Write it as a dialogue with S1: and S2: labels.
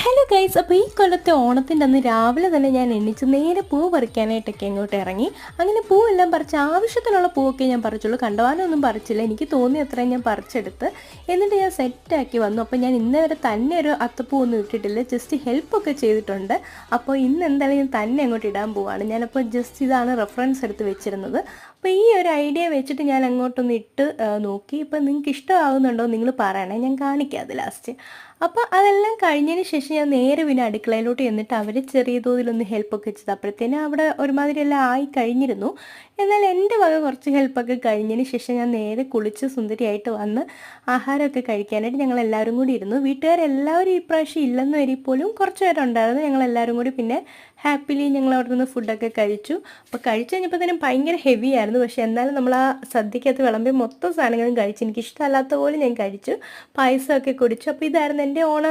S1: Hello guys, അപ്പോൾ ഈ കൊല്ലത്തെ ഓണത്തിൻ്റെ അന്ന് രാവിലെ തന്നെ ഞാൻ എണീച്ച് നേരെ പൂ പറിക്കാനായിട്ടൊക്കെ അങ്ങോട്ട് ഇറങ്ങി. അങ്ങനെ പൂവെല്ലാം പറിച്ച് ആവശ്യത്തിനുള്ള പൂവൊക്കെ ഞാൻ പറിച്ചുള്ളൂ, കണ്ടവാനൊന്നും പറിച്ചില്ല. എനിക്ക് തോന്നി അത്രയും ഞാൻ പറിച്ചെടുത്ത് എന്നിട്ട് ഞാൻ സെറ്റാക്കി വന്നു. അപ്പോൾ ഞാൻ ഇന്നേ വരെ തന്നെ ഒരു അത്തപ്പൂ ഒന്നും ഇട്ടിട്ടില്ല, ജസ്റ്റ് ഹെൽപ്പൊക്കെ ചെയ്തിട്ടുണ്ട്. അപ്പോൾ ഇന്ന് എന്തായാലും ഞാൻ തന്നെ അങ്ങോട്ട് ഇടാൻ പോവാണ്. ഞാനപ്പോൾ ജസ്റ്റ് ഇതാണ് റെഫറൻസ് എടുത്ത് വെച്ചിരുന്നത്. അപ്പോൾ ഈ ഒരു ഐഡിയ വെച്ചിട്ട് ഞാൻ അങ്ങോട്ടൊന്ന് ഇട്ട് നോക്കി. ഇപ്പം നിങ്ങൾക്ക് ഇഷ്ടമാകുന്നുണ്ടോ നിങ്ങൾ പറയണേ, ഞാൻ കാണിക്കാം അത് ലാസ്റ്റ്. അപ്പോൾ അതെല്ലാം കഴിഞ്ഞതിന് ശേഷം ഞാൻ നേരെ പിന്നെ അടുക്കളയിലോട്ട് ചെന്നിട്ട് അവർ ചെറിയ തോതിലൊന്ന് ഹെൽപ്പൊക്കെ ചെയ്തു. അപ്പോഴത്തേനും അവിടെ ഒരുമാതിരി എല്ലാം ആയി കഴിഞ്ഞിരുന്നു. എന്നാൽ എൻ്റെ വക കുറച്ച് ഹെൽപ്പൊക്കെ കഴിഞ്ഞതിന് ശേഷം ഞാൻ നേരെ കുളിച്ച് സുന്ദരിയായിട്ട് വന്ന് ആഹാരമൊക്കെ കഴിക്കാനായിട്ട് ഞങ്ങൾ എല്ലാവരും കൂടി ഇരുന്നു. വീട്ടുകാരെല്ലാവരും ഈ പ്രാവശ്യം ഇല്ലെന്ന് വരി പോലും കുറച്ച് പേരുണ്ടായിരുന്നു. ഞങ്ങളെല്ലാവരും കൂടി പിന്നെ ഹാപ്പിലി ഞങ്ങൾ അവിടെ നിന്ന് ഫുഡൊക്കെ കഴിച്ചു. അപ്പോൾ കഴിച്ച് കഴിഞ്ഞപ്പോഴത്തേനും ഭയങ്കര ഹെവി ആയിരുന്നു. പക്ഷേ എന്നാലും നമ്മൾ ആ സദ്യക്കകത്ത് വിളമ്പി മൊത്തം സാധനങ്ങളും കഴിച്ചു. എനിക്ക് ഇഷ്ടമല്ലാത്ത പോലെ ഞാൻ കഴിച്ചു, പായസമൊക്കെ കുടിച്ചു. അപ്പോൾ ഇതായിരുന്നു എൻ്റെ ഓണ